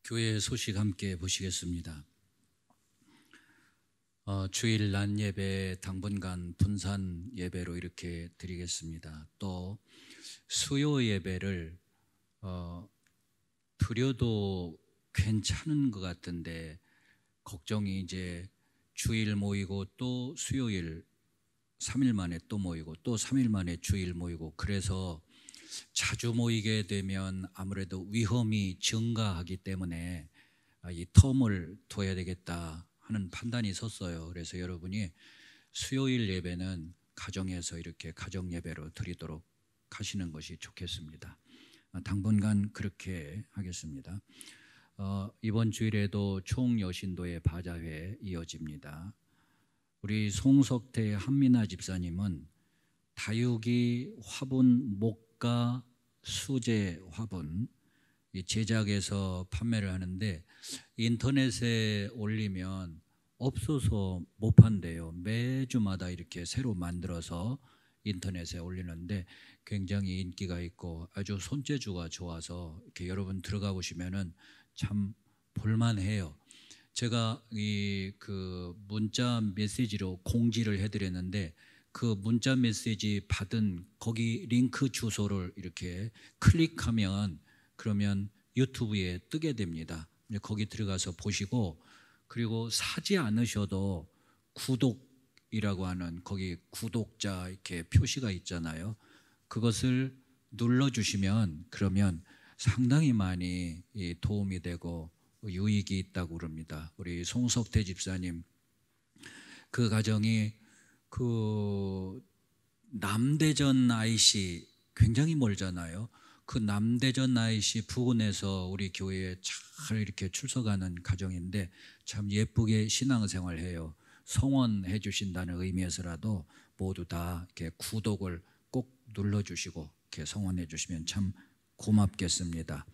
교회 소식 함께 보시겠습니다. 주일 낮 예배 당분간 분산 예배로 이렇게 드리겠습니다. 또 수요 예배를 드려도 괜찮은 것 같은데 걱정이 이제 주일 모이고 또 수요일 3일 만에 또 모이고 또 3일 만에 주일 모이고 그래서 자주 모이게 되면 아무래도 위험이 증가하기 때문에 이 텀을 둬야 되겠다 하는 판단이 섰어요. 그래서 여러분이 수요일 예배는 가정에서 이렇게 가정 예배로 드리도록 하시는 것이 좋겠습니다. 당분간 그렇게 하겠습니다. 이번 주일에도 총여신도의 바자회 이어집니다. 우리 송석태 한민아 집사님은 다육이 화분 목가 수제 화분 제작해서 판매를 하는데 인터넷에 올리면 없어서 못 판대요. 매주마다 이렇게 새로 만들어서 인터넷에 올리는데 굉장히 인기가 있고 아주 손재주가 좋아서 이렇게 여러분 들어가 보시면은 참 볼만해요. 제가 그 문자 메시지로 공지를 해드렸는데 그 문자 메시지 받은 거기 링크 주소를 이렇게 클릭하면 그러면 유튜브에 뜨게 됩니다. 거기 들어가서 보시고 그리고 사지 않으셔도 구독이라고 하는 거기 구독자 이렇게 표시가 있잖아요. 그것을 눌러주시면 그러면 상당히 많이 도움이 되고 유익이 있다고 그럽니다. 우리 송석태 집사님 그 가정이 그 남대전 IC 굉장히 멀잖아요. 그 남대전 IC 부근에서 우리 교회에 잘 이렇게 출석하는 가정인데 참 예쁘게 신앙생활 해요. 성원해 주신다는 의미에서라도 모두 다 이렇게 구독을 꼭 눌러주시고 이렇게 성원해 주시면 참 고맙겠습니다.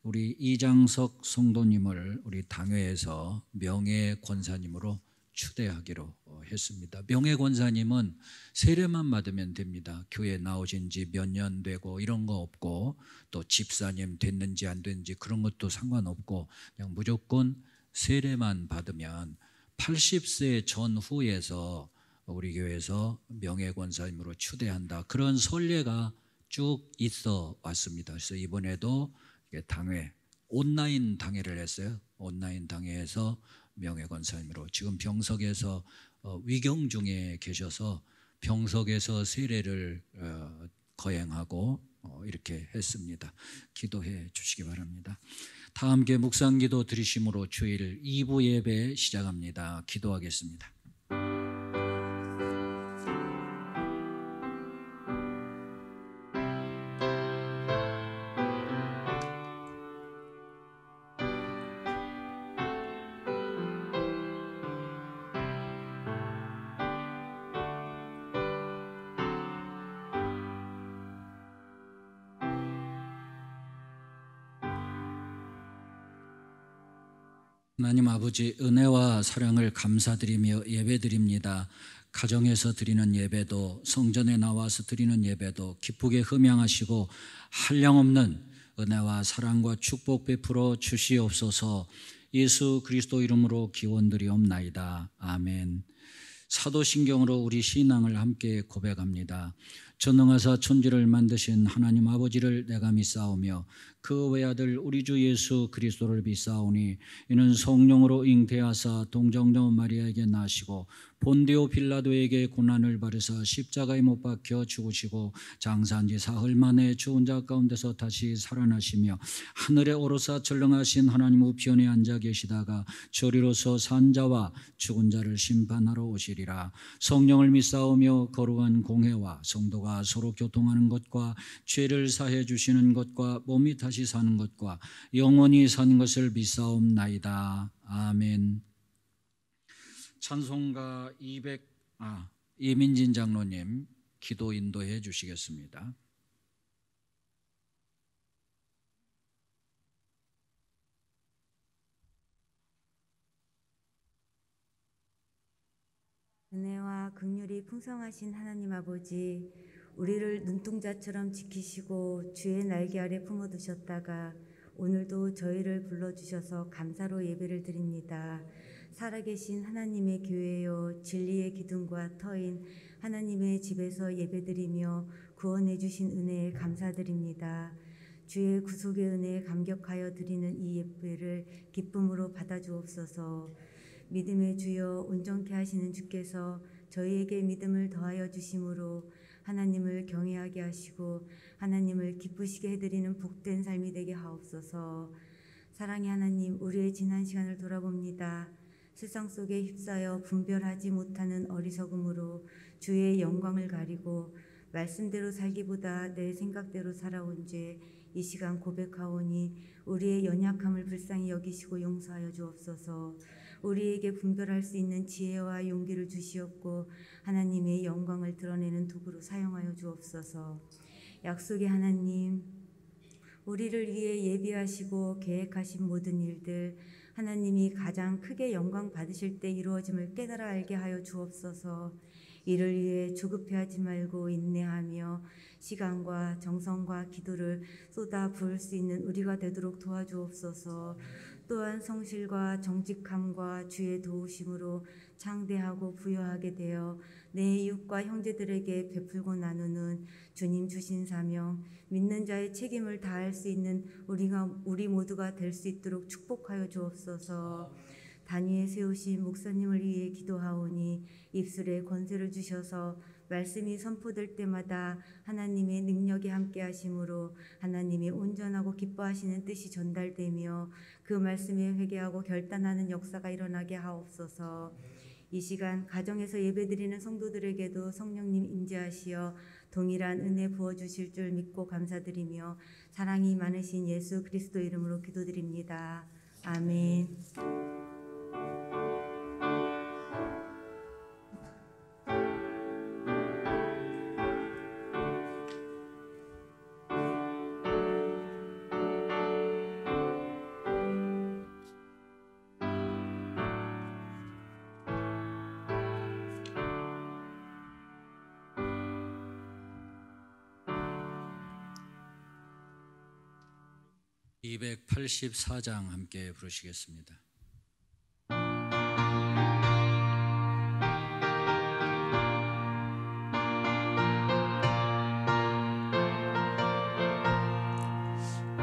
우리 이장석 성도님을 우리 당회에서 명예 권사님으로 추대하기로 했습니다. 명예 권사님은 세례만 받으면 됩니다. 교회 나오신 지 몇 년 되고 이런 거 없고 또 집사님 됐는지 안 됐는지 그런 것도 상관없고 그냥 무조건 세례만 받으면 80세 전후에서 우리 교회에서 명예 권사님으로 추대한다. 그런 선례가 쭉 있어 왔습니다. 그래서 이번에도 당회 온라인 당회를 했어요. 온라인 당회에서 명예권사님으로 지금 병석에서 위경 중에 계셔서 병석에서 세례를 거행하고 이렇게 했습니다. 기도해 주시기 바랍니다. 다 함께 묵상기도 드리심으로 주일 2부 예배 시작합니다. 기도하겠습니다. 하나님 아버지 은혜와 사랑을 감사드리며 예배드립니다. 가정에서 드리는 예배도 성전에 나와서 드리는 예배도 기쁘게 흠양하시고 한량없는 은혜와 사랑과 축복 베풀어 주시옵소서. 예수 그리스도 이름으로 기원드리옵나이다. 아멘. 사도신경으로 우리 신앙을 함께 고백합니다. 전능하사 천지를 만드신 하나님 아버지를 내가 믿사오며 그 외아들 우리 주 예수 그리스도를 믿사오니 이는 성령으로 잉태하사 동정녀 마리아에게 나시고 본디오 빌라도에게 고난을 받으사 십자가에 못 박혀 죽으시고 장사한 지 사흘 만에 죽은 자 가운데서 다시 살아나시며 하늘에 오르사 전능하신 하나님 우편에 앉아 계시다가 저리로서 산 자와 죽은 자를 심판하러 오시리라. 성령을 믿사오며 거룩한 공회와 성도가 서로 교통하는 것과 죄를 사해 주시는 것과 몸이 다시 사는 것과 영원히 사는 것을 믿사옵나이다. 아멘. 찬송가 이민진 장로님 기도 인도해 주시겠습니다. 은혜와 긍휼이 풍성하신 하나님 아버지, 우리를 눈동자처럼 지키시고 주의 날개 아래 품어두셨다가 오늘도 저희를 불러주셔서 감사로 예배를 드립니다. 살아계신 하나님의 교회요 진리의 기둥과 터인 하나님의 집에서 예배드리며 구원해 주신 은혜에 감사드립니다. 주의 구속의 은혜에 감격하여 드리는 이 예배를 기쁨으로 받아주옵소서. 믿음의 주여 온전케 하시는 주께서 저희에게 믿음을 더하여 주심으로 하나님을 경외하게 하시고 하나님을 기쁘시게 해드리는 복된 삶이 되게 하옵소서. 사랑의 하나님, 우리의 지난 시간을 돌아봅니다. 세상 속에 휩싸여 분별하지 못하는 어리석음으로 주의 영광을 가리고 말씀대로 살기보다 내 생각대로 살아온 죄 이 시간 고백하오니 우리의 연약함을 불쌍히 여기시고 용서하여 주옵소서. 우리에게 분별할 수 있는 지혜와 용기를 주시옵고 하나님의 영광을 드러내는 도구로 사용하여 주옵소서. 약속의 하나님, 우리를 위해 예비하시고 계획하신 모든 일들 하나님이 가장 크게 영광 받으실 때 이루어짐을 깨달아 알게 하여 주옵소서. 이를 위해 조급해하지 말고 인내하며 시간과 정성과 기도를 쏟아 부을 수 있는 우리가 되도록 도와주옵소서. 또한 성실과 정직함과 주의 도우심으로 창대하고 부여하게 되어 내 이웃과 형제들에게 베풀고 나누는 주님 주신 사명, 믿는 자의 책임을 다할 수 있는 우리 모두가 될 수 있도록 축복하여 주옵소서. 단위에 세우신 목사님을 위해 기도하오니 입술에 권세를 주셔서 말씀이 선포될 때마다 하나님의 능력이 함께 하심으로 하나님의 온전하고 기뻐하시는 뜻이 전달되며 그 말씀에 회개하고 결단하는 역사가 일어나게 하옵소서. 이 시간 가정에서 예배드리는 성도들에게도 성령님 임재하시어 동일한 은혜 부어주실 줄 믿고 감사드리며 사랑이 많으신 예수 그리스도 이름으로 기도드립니다. 아멘. 284장 함께 부르시겠습니다.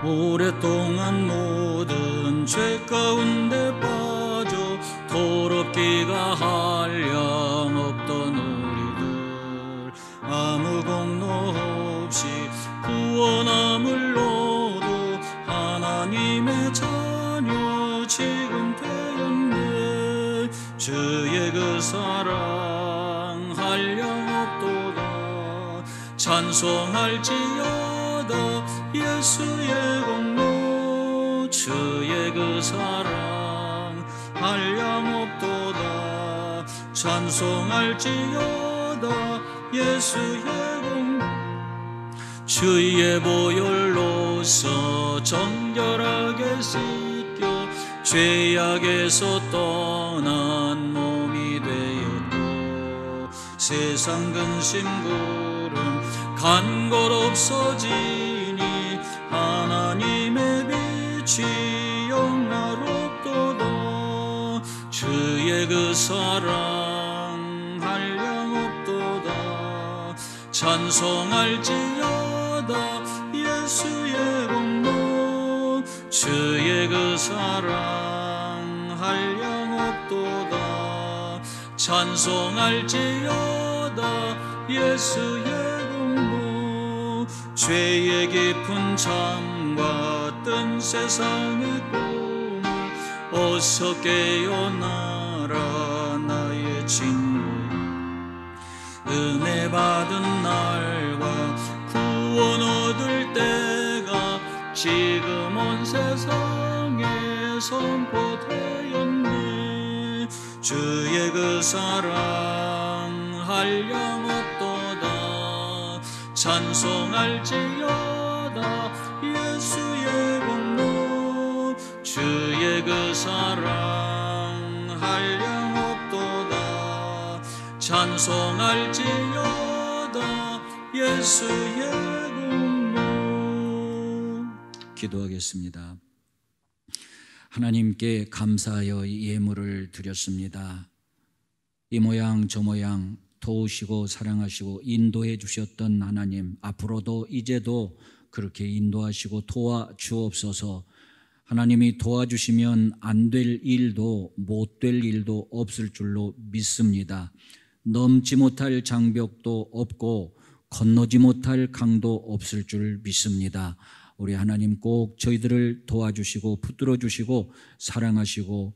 오랫동안 모든 죄 가운데 빠져 더럽기가 한량 없던 우리들 아무 공로 없이 구원함을 얻어 하나님의 자녀 지금 되었네. 주의 그 사랑 한량 없도다. 찬송할지어다 예수의 공로. 주의 그 사랑 한량 없도다. 찬송할지어다 예수의 공로. 주의 보혈로서 정결하게 씻겨 죄악에서 떠난 몸이 되었고 세상 근심 구름 간 곳 없어지니 하나님의 빛이 영화롭도다. 주의 그 사랑 한량 없도다. 찬송할지어다 예수의 공로. 주의 그 사랑 한량 없도다. 찬송할지어다 예수의 공로. 죄의 깊은 잠과 뜬 세상의 꿈을 어서 깨어나라 나의 친구. 은혜 받은 날과 구원 얻을 때가 지금 온 세상에 선포되었네. 주의 그 사랑 한량 없도다. 찬송할지어다 예수의 공로. 주의 그 사랑 한량 없도다. 찬송할지어다 예수의 공로. 기도하겠습니다. 하나님께 감사하여 예물을 드렸습니다. 이 모양 저 모양 도우시고 사랑하시고 인도해 주셨던 하나님, 앞으로도 이제도 그렇게 인도하시고 도와주옵소서. 하나님이 도와주시면 안 될 일도 못 될 일도 없을 줄로 믿습니다. 넘지 못할 장벽도 없고 건너지 못할 강도 없을 줄 믿습니다. 우리 하나님 꼭 저희들을 도와주시고 붙들어 주시고 사랑하시고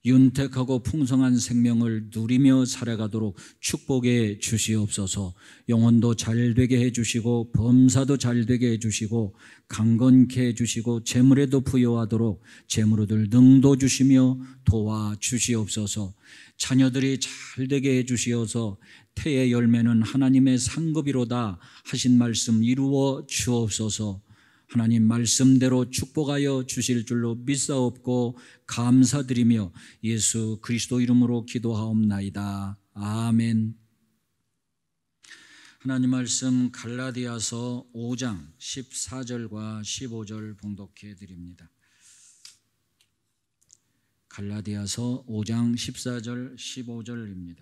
윤택하고 풍성한 생명을 누리며 살아가도록 축복해 주시옵소서. 영혼도 잘 되게 해주시고 범사도 잘 되게 해주시고 강건케 해주시고 재물에도 부여하도록 재물을 능도 주시며 도와주시옵소서. 자녀들이 잘 되게 해주시어서 태의 열매는 하나님의 상급이로다 하신 말씀 이루어 주옵소서. 하나님 말씀대로 축복하여 주실 줄로 믿사옵고 감사드리며 예수 그리스도 이름으로 기도하옵나이다. 아멘. 하나님 말씀 갈라디아서 5장 14절과 15절 봉독해 드립니다. 갈라디아서 5장 14절 15절입니다.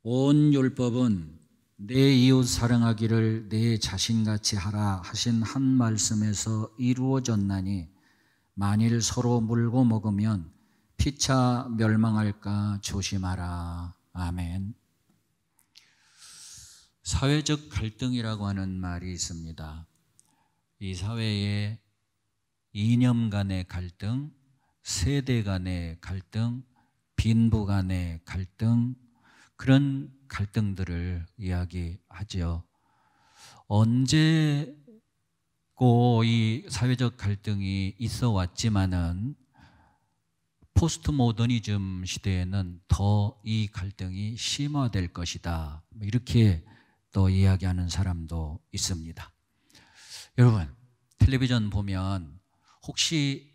온 율법은 내 이웃 사랑하기를 내 자신같이 하라 하신 한 말씀에서 이루어졌나니 만일 서로 물고 먹으면 피차 멸망할까 조심하라. 아멘. 사회적 갈등이라고 하는 말이 있습니다. 이 사회에 이념 간의 갈등, 세대 간의 갈등, 빈부 간의 갈등, 그런 갈등들을 이야기하죠. 언제고 이 사회적 갈등이 있어 왔지만은 포스트 모더니즘 시대에는 더 이 갈등이 심화될 것이다. 이렇게 또 이야기하는 사람도 있습니다. 여러분, 텔레비전 보면 혹시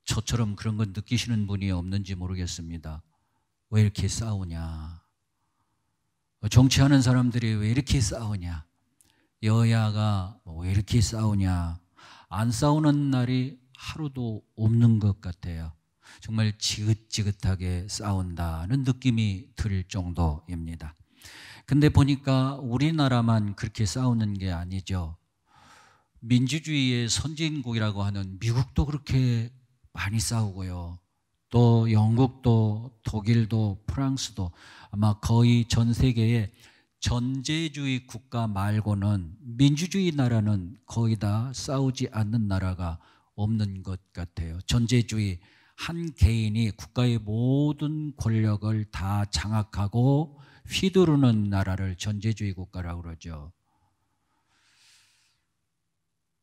저처럼 그런 건 느끼시는 분이 없는지 모르겠습니다. 왜 이렇게 싸우냐? 정치하는 사람들이 왜 이렇게 싸우냐? 여야가 왜 이렇게 싸우냐? 안 싸우는 날이 하루도 없는 것 같아요. 정말 지긋지긋하게 싸운다는 느낌이 들 정도입니다. 근데 보니까 우리나라만 그렇게 싸우는 게 아니죠. 민주주의의 선진국이라고 하는 미국도 그렇게 많이 싸우고요. 또 영국도 독일도 프랑스도 아마 거의 전 세계에 전제주의 국가 말고는 민주주의 나라는 거의 다 싸우지 않는 나라가 없는 것 같아요. 전제주의, 한 개인이 국가의 모든 권력을 다 장악하고 휘두르는 나라를 전제주의 국가라고 그러죠.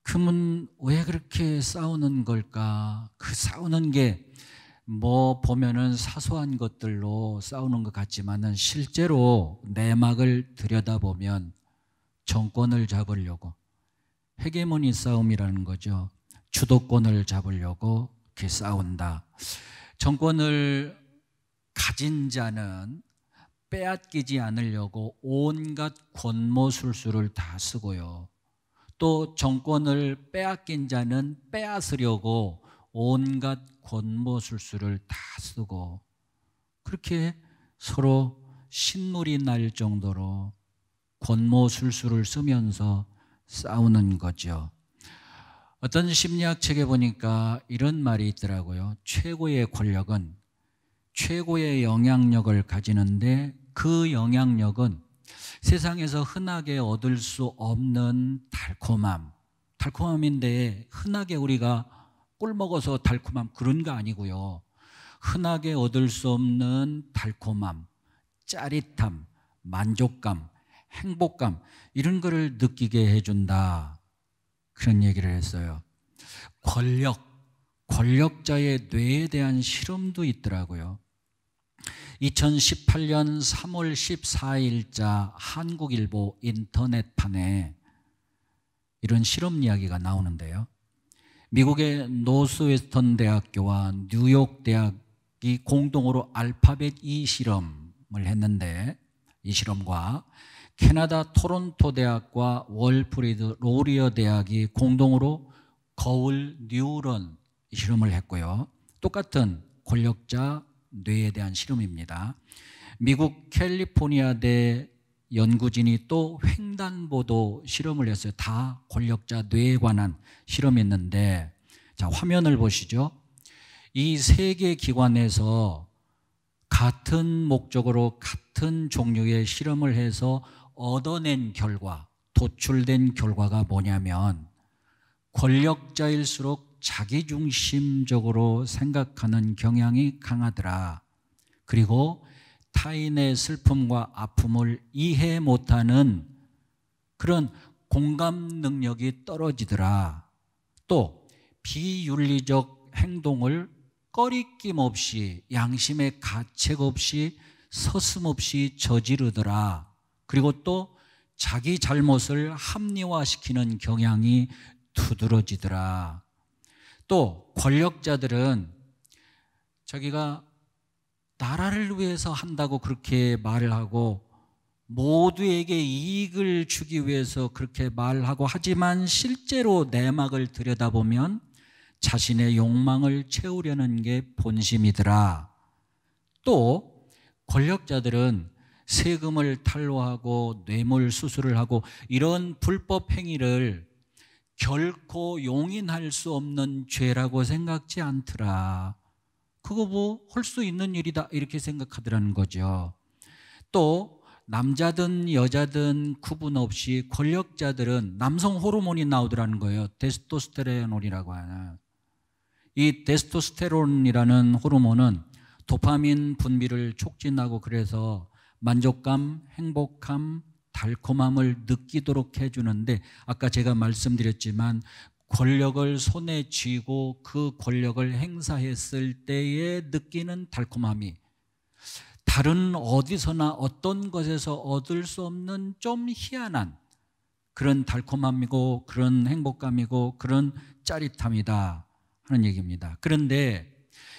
그러면 왜 그렇게 싸우는 걸까? 그 싸우는 게 뭐 보면은 사소한 것들로 싸우는 것 같지만은 실제로 내막을 들여다보면 정권을 잡으려고, 헤게모니 싸움이라는 거죠. 주도권을 잡으려고 이렇게 싸운다. 정권을 가진 자는 빼앗기지 않으려고 온갖 권모술수를 다 쓰고요. 또 정권을 빼앗긴 자는 빼앗으려고 온갖 권모술수를 다 쓰고, 그렇게 서로 신물이 날 정도로 권모술수를 쓰면서 싸우는 거죠. 어떤 심리학 책에 보니까 이런 말이 있더라고요. 최고의 권력은 최고의 영향력을 가지는데 그 영향력은 세상에서 흔하게 얻을 수 없는 달콤함인데, 흔하게 우리가 꿀 먹어서 달콤함 그런 거 아니고요. 흔하게 얻을 수 없는 달콤함, 짜릿함, 만족감, 행복감, 이런 거를 느끼게 해준다. 그런 얘기를 했어요. 권력자의 뇌에 대한 실험도 있더라고요. 2018년 3월 14일자 한국일보 인터넷판에 이런 실험 이야기가 나오는데요. 미국의 노스웨스턴 대학교와 뉴욕 대학이 공동으로 알파벳 E 실험을 했는데, 이 실험과 캐나다 토론토 대학과 월프리드 로리어 대학이 공동으로 거울 뉴런이라고 실험을 했고요. 똑같은 권력자 뇌에 대한 실험입니다. 미국 캘리포니아대 연구진이 또 횡단보도 실험을 했어요. 다 권력자 뇌에 관한 실험했는데, 자, 화면을 보시죠. 이 세 개 기관에서 같은 목적으로 같은 종류의 실험을 해서 얻어낸 결과, 도출된 결과가 뭐냐면, 권력자일수록 자기중심적으로 생각하는 경향이 강하더라. 그리고 타인의 슬픔과 아픔을 이해 못하는 그런 공감 능력이 떨어지더라. 또 비윤리적 행동을 꺼리낌 없이, 양심의 가책 없이, 서슴없이 저지르더라. 그리고 또 자기 잘못을 합리화시키는 경향이 두드러지더라. 또 권력자들은 자기가 나라를 위해서 한다고 그렇게 말을 하고, 모두에게 이익을 주기 위해서 그렇게 말하고, 하지만 실제로 내막을 들여다보면 자신의 욕망을 채우려는 게 본심이더라. 또 권력자들은 세금을 탈루하고 뇌물 수수를 하고 이런 불법 행위를 결코 용인할 수 없는 죄라고 생각지 않더라. 그거 뭐 할 수 있는 일이다 이렇게 생각하더라는 거죠. 또 남자든 여자든 구분 없이 권력자들은 남성 호르몬이 나오더라는 거예요. 테스토스테론이라고 하는. 이 테스토스테론이라는 호르몬은 도파민 분비를 촉진하고, 그래서 만족감, 행복감, 달콤함을 느끼도록 해주는데, 아까 제가 말씀드렸지만 권력을 손에 쥐고 그 권력을 행사했을 때에 느끼는 달콤함이 다른 어디서나 어떤 것에서 얻을 수 없는 좀 희한한 그런 달콤함이고, 그런 행복감이고, 그런 짜릿함이다 하는 얘기입니다. 그런데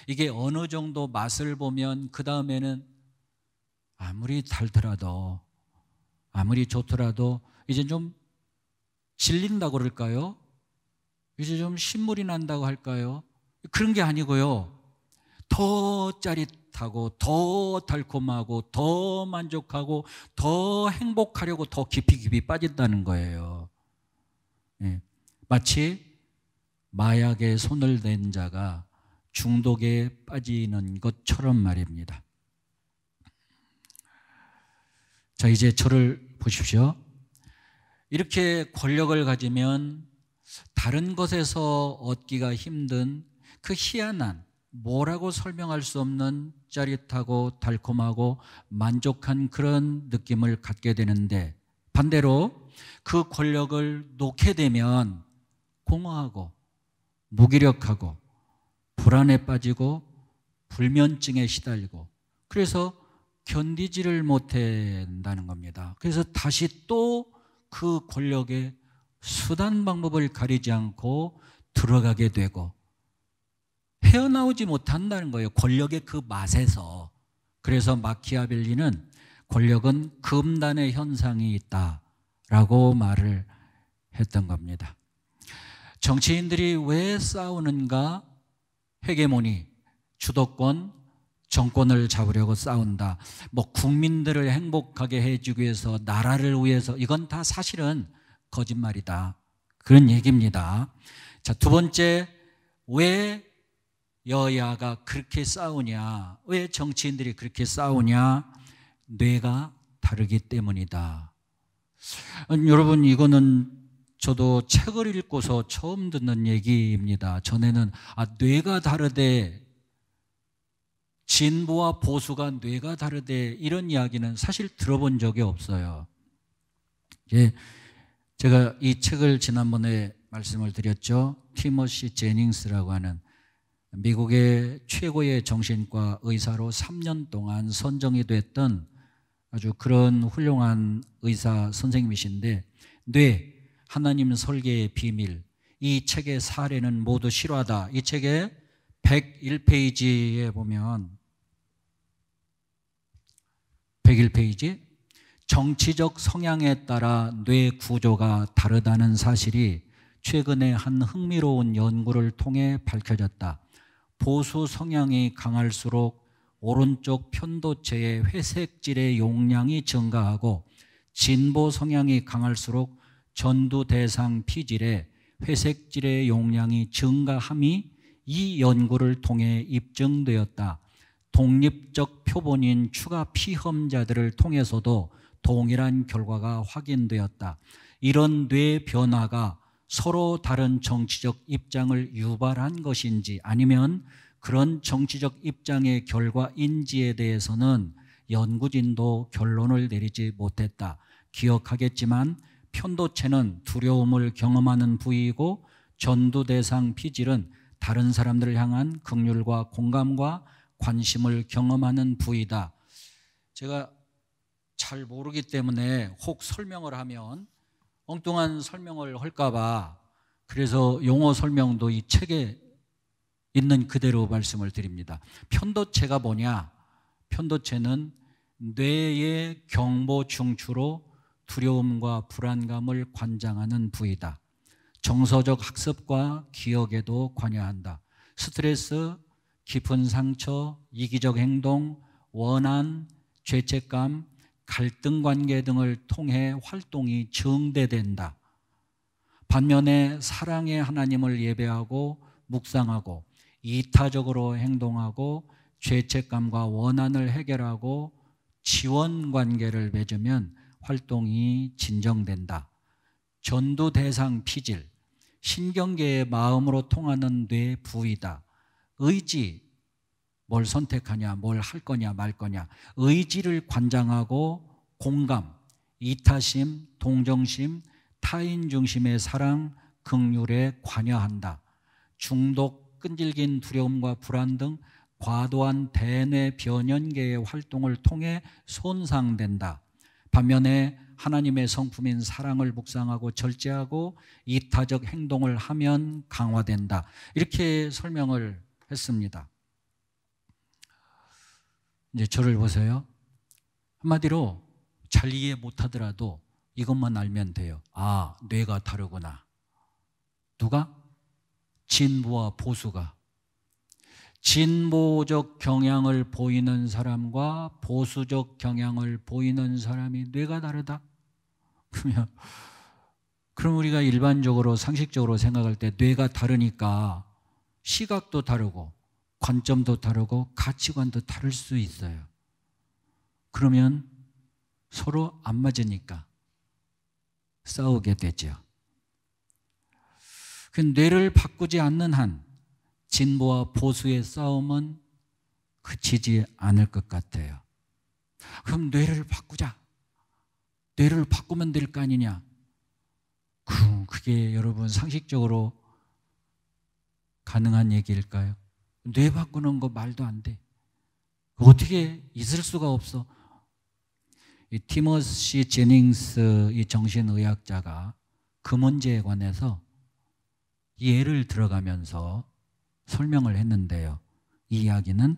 이게 어느 정도 맛을 보면 그 다음에는 아무리 달더라도, 아무리 좋더라도 이제 좀 질린다고 그럴까요? 이제 좀 신물이 난다고 할까요? 그런 게 아니고요. 더 짜릿하고 더 달콤하고 더 만족하고 더 행복하려고 더 깊이 빠진다는 거예요. 예. 마치 마약에 손을 댄 자가 중독에 빠지는 것처럼 말입니다. 자, 이제 저를 보십시오. 이렇게 권력을 가지면 다른 것에서 얻기가 힘든 그 희한한, 뭐라고 설명할 수 없는 짜릿하고 달콤하고 만족한 그런 느낌을 갖게 되는데, 반대로 그 권력을 놓게 되면 공허하고 무기력하고 불안에 빠지고 불면증에 시달리고, 그래서 견디지를 못한다는 겁니다. 그래서 다시 또 그 권력의 수단 방법을 가리지 않고 들어가게 되고 헤어나오지 못한다는 거예요. 권력의 그 맛에서. 그래서 마키아벨리는 권력은 금단의 현상이 있다라고 말을 했던 겁니다. 정치인들이 왜 싸우는가? 헤게모니, 주도권, 정권을 잡으려고 싸운다. 뭐 국민들을 행복하게 해주기 위해서, 나라를 위해서, 이건 다 사실은 거짓말이다. 그런 얘기입니다. 자, 두 번째, 왜 여야가 그렇게 싸우냐? 왜 정치인들이 그렇게 싸우냐? 뇌가 다르기 때문이다. 여러분, 이거는 저도 책을 읽고서 처음 듣는 얘기입니다. 전에는 뇌가 다르대, 진보와 보수가 뇌가 다르대, 이런 이야기는 사실 들어본 적이 없어요. 제가 이 책을 지난번에 말씀을 드렸죠. 티머시 제닝스라고 하는 미국의 최고의 정신과 의사로 3년 동안 선정이 됐던 아주 그런 훌륭한 의사 선생님이신데, 뇌, 하나님 설계의 비밀, 이 책의 사례는 모두 실화다. 이 책의 101페이지에 보면 101페이지, 정치적 성향에 따라 뇌 구조가 다르다는 사실이 최근에 한 흥미로운 연구를 통해 밝혀졌다. 보수 성향이 강할수록 오른쪽 편도체의 회색질의 용량이 증가하고 진보 성향이 강할수록 전두대상 피질의 회색질의 용량이 증가함이 이 연구를 통해 입증되었다. 독립적 표본인 추가 피험자들을 통해서도 동일한 결과가 확인되었다. 이런 뇌 변화가 서로 다른 정치적 입장을 유발한 것인지 아니면 그런 정치적 입장의 결과인지에 대해서는 연구진도 결론을 내리지 못했다. 기억하겠지만 편도체는 두려움을 경험하는 부위이고 전두대상 피질은 다른 사람들을 향한 긍휼과 공감과 관심을 경험하는 부위다. 제가 잘 모르기 때문에 혹 설명을 하면 엉뚱한 설명을 할까 봐 그래서 용어 설명도 이 책에 있는 그대로 말씀을 드립니다. 편도체가 뭐냐? 편도체는 뇌의 경보 중추로 두려움과 불안감을 관장하는 부위다. 정서적 학습과 기억에도 관여한다. 스트레스, 깊은 상처, 이기적 행동, 원한, 죄책감, 갈등 관계 등을 통해 활동이 증대된다. 반면에 사랑의 하나님을 예배하고 묵상하고 이타적으로 행동하고 죄책감과 원한을 해결하고 지원 관계를 맺으면 활동이 진정된다. 전두대상 피질, 신경계의 마음으로 통하는 뇌 부위다. 의지, 뭘 선택하냐, 뭘 할 거냐 말 거냐, 의지를 관장하고 공감, 이타심, 동정심, 타인 중심의 사랑, 긍휼에 관여한다. 중독, 끈질긴 두려움과 불안 등 과도한 대뇌 변연계의 활동을 통해 손상된다. 반면에 하나님의 성품인 사랑을 묵상하고 절제하고 이타적 행동을 하면 강화된다. 이렇게 설명을 했습니다. 이제 저를 보세요. 한마디로 잘 이해 못하더라도 이것만 알면 돼요. 아, 뇌가 다르구나. 누가? 진보와 보수가. 진보적 경향을 보이는 사람과 보수적 경향을 보이는 사람이 뇌가 다르다? 그럼 우리가 일반적으로 상식적으로 생각할 때 뇌가 다르니까 시각도 다르고 관점도 다르고 가치관도 다를 수 있어요. 그러면 서로 안 맞으니까 싸우게 되죠. 그 뇌를 바꾸지 않는 한 진보와 보수의 싸움은 그치지 않을 것 같아요. 그럼 뇌를 바꾸자. 뇌를 바꾸면 될 거 아니냐. 그게 여러분 상식적으로 가능한 얘기일까요? 뇌 바꾸는 거 말도 안 돼. 어떻게 있을 수가 없어. 이 티머시 제닝스 이 정신의학자가 그 문제에 관해서 예를 들어가면서 설명을 했는데요. 이 이야기는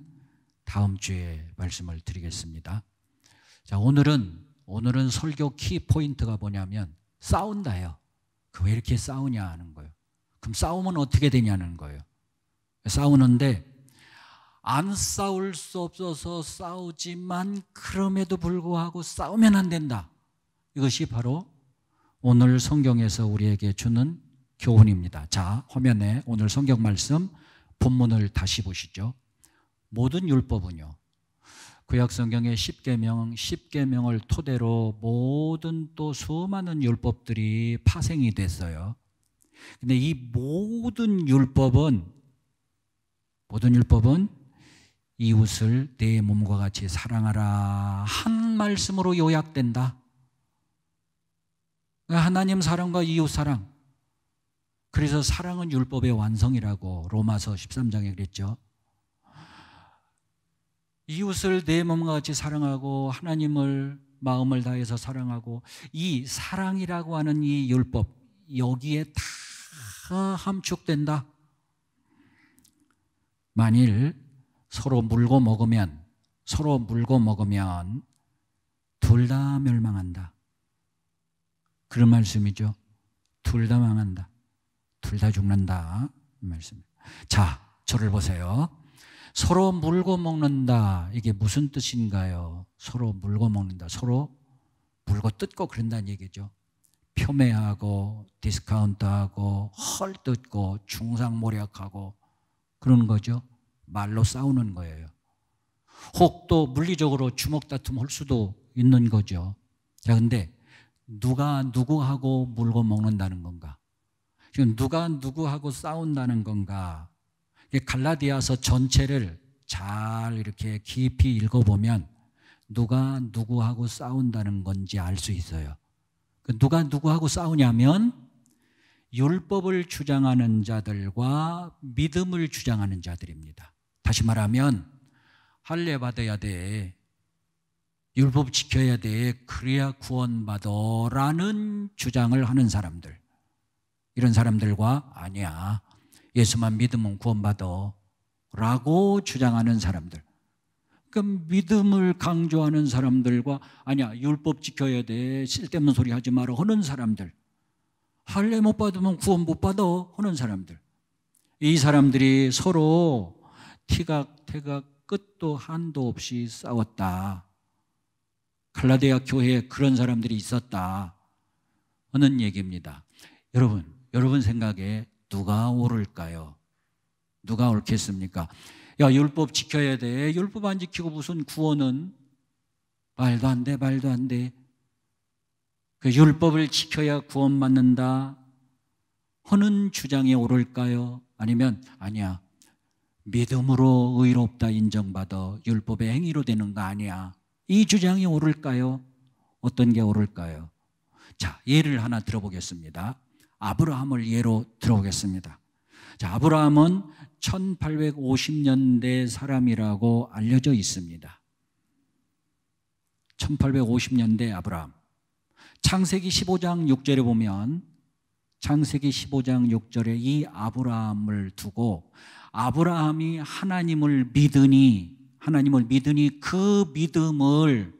다음 주에 말씀을 드리겠습니다. 자, 오늘은 설교 키 포인트가 뭐냐면 싸운다예요. 왜 이렇게 싸우냐 하는 거예요. 그럼 싸우면 어떻게 되냐는 거예요. 싸우는데 안 싸울 수 없어서 싸우지만 그럼에도 불구하고 싸우면 안 된다. 이것이 바로 오늘 성경에서 우리에게 주는 교훈입니다. 자, 화면에 오늘 성경 말씀 본문을 다시 보시죠. 모든 율법은요, 구약 성경의 10계명을 토대로 모든 또 수많은 율법들이 파생이 됐어요. 근데 이 모든 율법은 이웃을 내 몸과 같이 사랑하라 한 말씀으로 요약된다. 하나님 사랑과 이웃 사랑. 그래서 사랑은 율법의 완성이라고 로마서 13장에 그랬죠. 이웃을 내 몸과 같이 사랑하고 하나님을 마음을 다해서 사랑하고, 이 사랑이라고 하는 이 율법, 여기에 다 함축된다. 만일 서로 물고 먹으면 둘 다 멸망한다. 그런 말씀이죠. 둘 다 망한다. 둘 다 죽는다 이 말씀. 자, 저를 보세요. 서로 물고 먹는다. 이게 무슨 뜻인가요? 서로 물고 먹는다. 서로 물고 뜯고 그런다는 얘기죠. 표매하고 디스카운트하고 헐뜯고 중상모략하고 그러는 거죠. 말로 싸우는 거예요. 혹 또 물리적으로 주먹다툼 할 수도 있는 거죠. 자, 근데 누가 누구하고 물고 먹는다는 건가? 지금 누가 누구하고 싸운다는 건가? 갈라디아서 전체를 잘 이렇게 깊이 읽어보면 누가 누구하고 싸운다는 건지 알 수 있어요. 누가 누구하고 싸우냐면 율법을 주장하는 자들과 믿음을 주장하는 자들입니다. 다시 말하면 할례 받아야 돼, 율법 지켜야 돼, 그래야 구원받아라는 주장을 하는 사람들, 이런 사람들과 아니야, 예수만 믿으면 구원받아 라고 주장하는 사람들, 그럼 믿음을 강조하는 사람들과 아니야, 율법 지켜야 돼, 쓸데없는 소리 하지 마라 하는 사람들, 할례 못 받으면 구원 못 받아 하는 사람들, 이 사람들이 서로 티각태각 끝도 한도 없이 싸웠다. 갈라디아 교회에 그런 사람들이 있었다 하는 얘기입니다. 여러분 생각에 누가 옳을까요? 누가 옳겠습니까? 야, 율법 지켜야 돼, 율법 안 지키고 무슨 구원은? 말도 안 돼, 말도 안 돼. 그 율법을 지켜야 구원받는다 하는 주장이 옳을까요? 아니면 아니야, 믿음으로 의롭다 인정받아 율법의 행위로 되는 거 아니야, 이 주장이 옳을까요? 어떤 게 옳을까요? 자, 예를 하나 들어보겠습니다. 아브라함을 예로 들어보겠습니다. 자, 아브라함은 1850년대 사람이라고 알려져 있습니다. 1850년대 아브라함. 창세기 15장 6절에 보면, 창세기 15장 6절에 이 아브라함을 두고 아브라함이 하나님을 믿으니 그 믿음을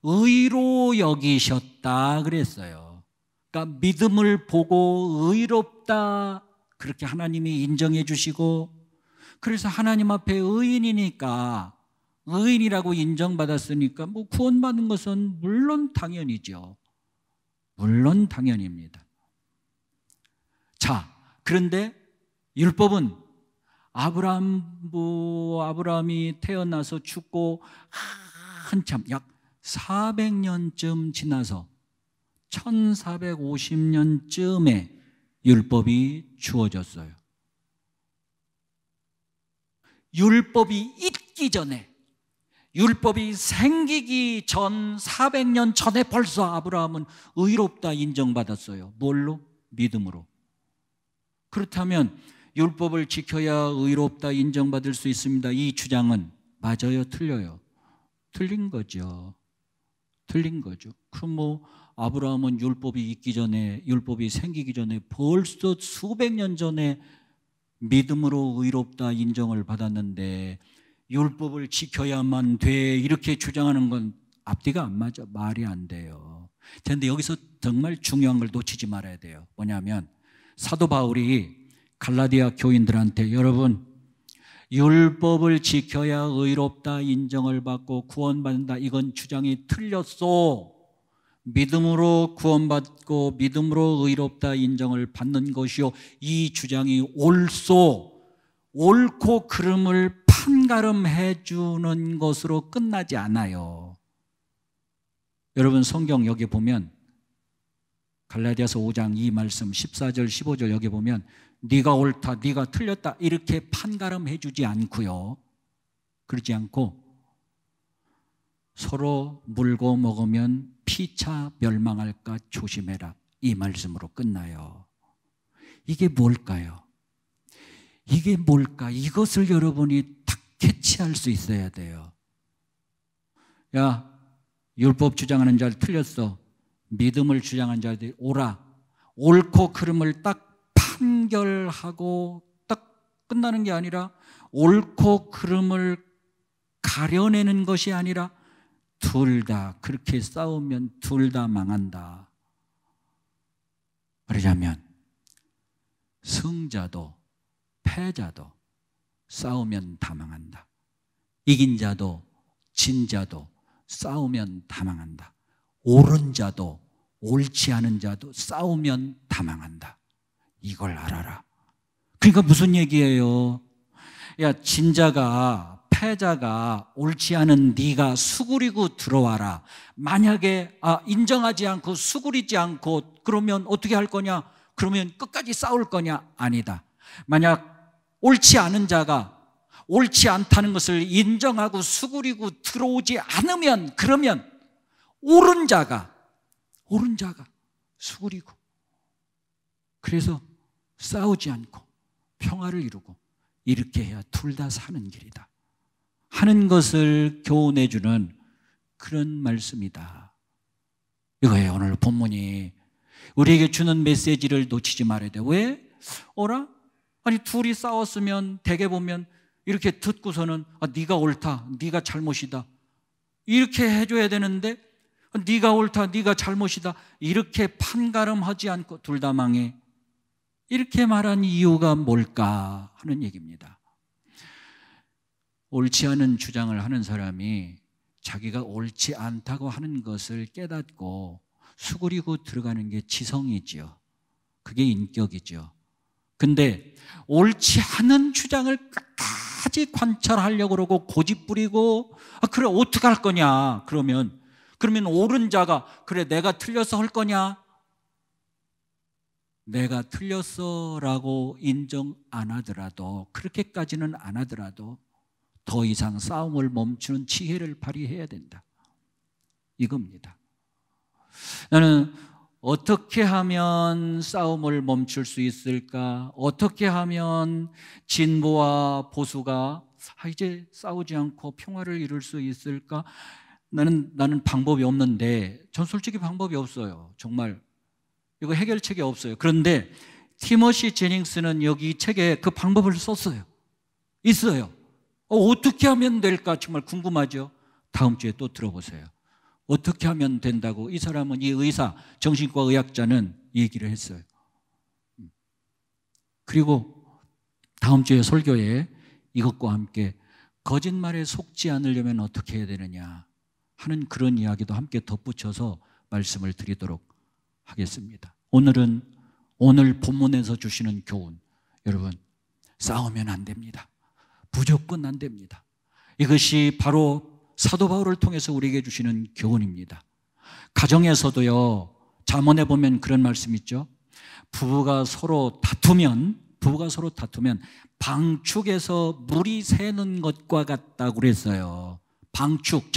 의로 여기셨다 그랬어요. 그러니까 믿음을 보고 의롭다 그렇게 하나님이 인정해 주시고, 그래서 하나님 앞에 의인이니까, 의인이라고 인정받았으니까 뭐 구원받는 것은 물론 당연이죠. 물론 당연입니다. 자, 그런데 율법은 아브라함이 태어나서 죽고 한참 약 400년쯤 지나서 1450년쯤에 율법이 주어졌어요. 율법이 있기 전에, 율법이 생기기 전 400년 전에 벌써 아브라함은 의롭다 인정받았어요. 뭘로? 믿음으로. 그렇다면 율법을 지켜야 의롭다 인정받을 수 있습니다. 이 주장은 맞아요, 틀려요? 틀린 거죠. 틀린 거죠. 그럼 뭐 아브라함은 율법이 있기 전에, 율법이 생기기 전에 벌써 수백 년 전에 믿음으로 의롭다 인정을 받았는데 율법을 지켜야만 돼 이렇게 주장하는 건 앞뒤가 안 맞아. 말이 안 돼요. 그런데 여기서 정말 중요한 걸 놓치지 말아야 돼요. 뭐냐면 사도 바울이 갈라디아 교인들한테 여러분, 율법을 지켜야 의롭다 인정을 받고 구원받는다, 이건 주장이 틀렸어. 믿음으로 구원받고 믿음으로 의롭다 인정을 받는 것이요, 이 주장이 옳소. 옳고 그름을 판가름해 주는 것으로 끝나지 않아요. 여러분 성경 여기 보면 갈라디아서 5장 이 말씀 14절 15절 여기 보면 네가 옳다, 네가 틀렸다 이렇게 판가름해 주지 않고요, 그러지 않고 서로 물고 먹으면 피차 멸망할까 조심해라, 이 말씀으로 끝나요. 이게 뭘까요? 이게 뭘까? 이것을 여러분이 딱 캐치할 수 있어야 돼요. 야, 율법 주장하는 자들 틀렸어. 믿음을 주장하는 자들이 옳아. 옳고 그름을 딱 판결하고 딱 끝나는 게 아니라, 옳고 그름을 가려내는 것이 아니라 둘 다 그렇게 싸우면 둘 다 망한다. 그러자면 승자도 패자도 싸우면 다 망한다. 이긴 자도 진 자도 싸우면 다 망한다. 옳은 자도 옳지 않은 자도 싸우면 다 망한다. 이걸 알아라. 그러니까 무슨 얘기예요? 야, 진자가 패자가 옳지 않은 네가 수그리고 들어와라. 만약에 인정하지 않고 수그리지 않고 그러면 어떻게 할 거냐? 그러면 끝까지 싸울 거냐? 아니다. 만약 옳지 않은 자가 옳지 않다는 것을 인정하고 수그리고 들어오지 않으면, 그러면 옳은 자가 수그리고, 그래서 싸우지 않고 평화를 이루고 이렇게 해야 둘 다 사는 길이다 하는 것을 교훈해 주는 그런 말씀이다. 이거예요. 오늘 본문이 우리에게 주는 메시지를 놓치지 말아야 돼. 왜? 어라? 아니 둘이 싸웠으면 대개 보면 이렇게 듣고서는 네가 옳다, 네가 잘못이다 이렇게 해줘야 되는데, 네가 옳다, 네가 잘못이다 이렇게 판가름하지 않고 둘 다 망해. 이렇게 말한 이유가 뭘까 하는 얘기입니다. 옳지 않은 주장을 하는 사람이 자기가 옳지 않다고 하는 것을 깨닫고 수그리고 들어가는 게 지성이지요. 그게 인격이죠. 근데 옳지 않은 주장을 끝까지 관찰하려고 그러고 고집 부리고 그래 어떻게 할 거냐 그러면 옳은 자가 그래 내가 틀려서 할 거냐? 내가 틀렸어라고 인정 안 하더라도, 그렇게까지는 안 하더라도 더 이상 싸움을 멈추는 지혜를 발휘해야 된다 이겁니다. 나는 어떻게 하면 싸움을 멈출 수 있을까? 어떻게 하면 진보와 보수가 이제 싸우지 않고 평화를 이룰 수 있을까? 나는 방법이 없는데, 전 솔직히 방법이 없어요. 정말 이거 해결책이 없어요. 그런데 티머시 제닝스는 여기 책에 그 방법을 썼어요. 있어요. 어떻게 하면 될까 정말 궁금하죠? 다음 주에 또 들어보세요. 어떻게 하면 된다고 이 사람은, 이 의사, 정신과 의학자는 얘기를 했어요. 그리고 다음 주에 설교에 이것과 함께 거짓말에 속지 않으려면 어떻게 해야 되느냐 하는 그런 이야기도 함께 덧붙여서 말씀을 드리도록 하겠습니다. 오늘 본문에서 주시는 교훈, 여러분 싸우면 안 됩니다. 무조건 안 됩니다. 이것이 바로 사도 바울을 통해서 우리에게 주시는 교훈입니다. 가정에서도요, 잠언에 보면 그런 말씀 있죠. 부부가 서로 다투면 방축에서 물이 새는 것과 같다고 그랬어요. 방축,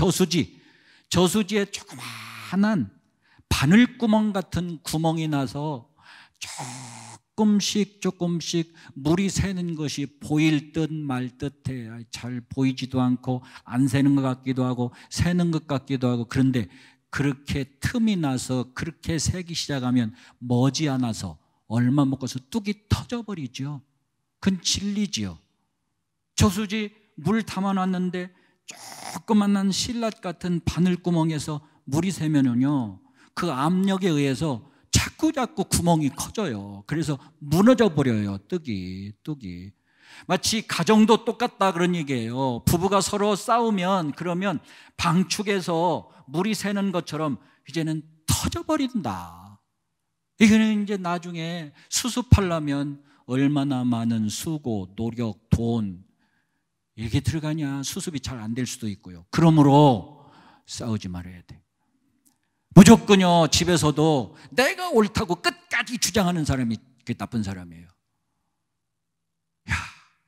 저수지에 조그마한 바늘구멍 같은 구멍이 나서 조금씩 물이 새는 것이 보일 듯 말 듯해. 잘 보이지도 않고 안 새는 것 같기도 하고 새는 것 같기도 하고. 그런데 그렇게 틈이 나서 그렇게 새기 시작하면 머지않아서 얼마 못 가서 뚝이 터져버리죠. 그건 진리지요. 저수지 물 담아놨는데 조그만한 실랏 같은 바늘구멍에서 물이 새면은요, 그 압력에 의해서 자꾸 구멍이 커져요. 그래서 무너져 버려요. 뚝이. 마치 가정도 똑같다 그런 얘기예요. 부부가 서로 싸우면 그러면 방축에서 물이 새는 것처럼 이제는 터져버린다. 이거는 이제 나중에 수습하려면 얼마나 많은 수고, 노력, 돈 이게 들어가냐. 수습이 잘 안 될 수도 있고요. 그러므로 싸우지 말아야 돼. 무조건요, 집에서도 내가 옳다고 끝까지 주장하는 사람이 그게 나쁜 사람이에요. 야,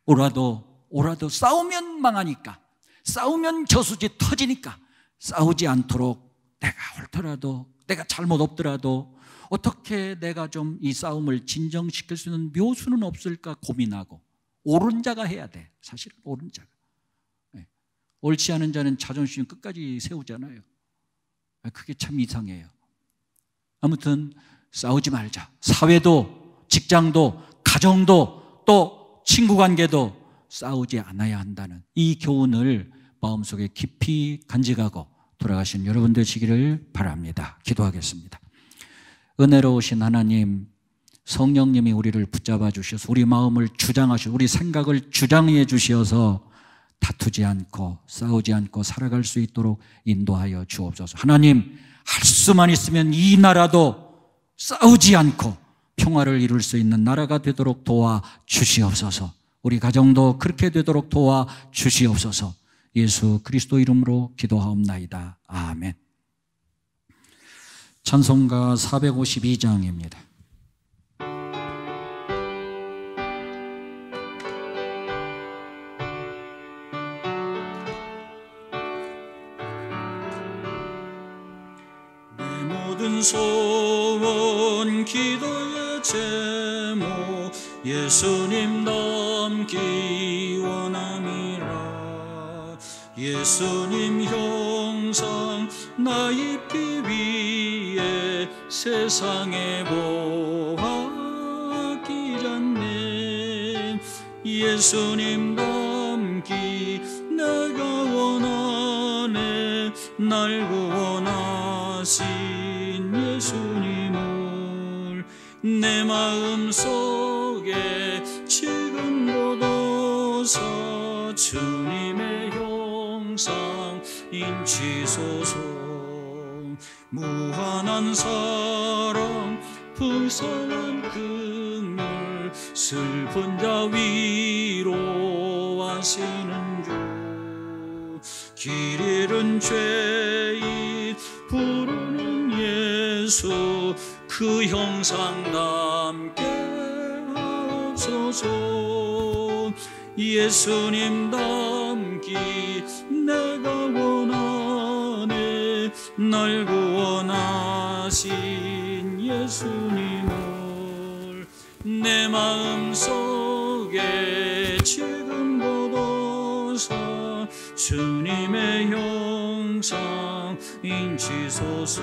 오라도 싸우면 망하니까, 싸우면 저수지 터지니까 싸우지 않도록 내가 옳더라도, 내가 잘못 없더라도 어떻게 내가 좀 이 싸움을 진정시킬 수 있는 묘수는 없을까 고민하고, 옳은 자가 해야 돼. 사실은 옳은 자가. 네. 옳지 않은 자는 자존심 끝까지 세우잖아요. 그게 참 이상해요. 아무튼 싸우지 말자. 사회도, 직장도, 가정도, 또 친구관계도 싸우지 않아야 한다는 이 교훈을 마음속에 깊이 간직하고 돌아가신 여러분 되시기를 바랍니다. 기도하겠습니다. 은혜로우신 하나님, 성령님이 우리를 붙잡아 주셔서 우리 마음을 주장하셔서 우리 생각을 주장해 주셔서 다투지 않고 싸우지 않고 살아갈 수 있도록 인도하여 주옵소서. 하나님, 할 수만 있으면 이 나라도 싸우지 않고 평화를 이룰 수 있는 나라가 되도록 도와 주시옵소서. 우리 가정도 그렇게 되도록 도와 주시옵소서. 예수 그리스도 이름으로 기도하옵나이다. 아멘. 찬송가 452장입니다. 모든 소원 기도의 제목 예수님 닮기 원함이라. 예수님 형상 나 입기 위해 세상에 보았기 전에 예수님 닮기 내가 원하네. 날 구원하신 예수님을 내 마음속에 지금 보도서 주님의 형상 인치소서. 무한한 사랑 불쌍한 긍휼 슬픈 자 위로하시는 주. 길 잃은 죄인 부르는 예수 그 형상 담게 하옵소서. 예수님 닮기 내가 원하네. 날 구원하신 예수님을 내 마음속에 지금 보도서 주님의 형상 인치소서.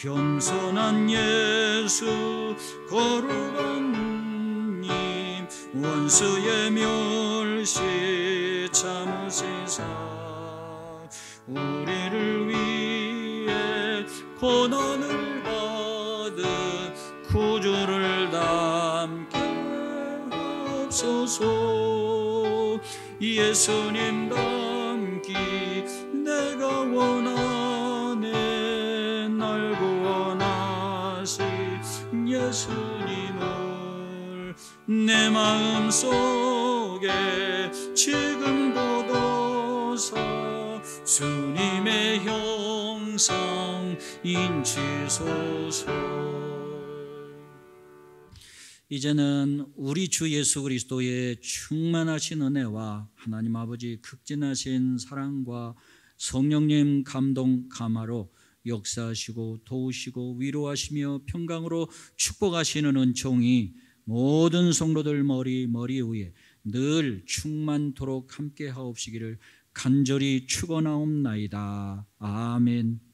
겸손한 예수 거룩한 님 원수의 멸시 참으시사 우리를 위해 고난을 받은 구주를 담게 하옵소서. 예수님 닮기 내가 원하네. 날 구원하신 예수님을 내 마음속에 지금 보도서 주님의 형상 인치소서. 이제는 우리 주 예수 그리스도의 충만하신 은혜와 하나님 아버지 극진하신 사랑과 성령님 감동 감화로 역사하시고 도우시고 위로하시며 평강으로 축복하시는 은총이 모든 성도들 머리 위에 늘 충만토록 함께 하옵시기를 간절히 축원하옵나이다. 아멘.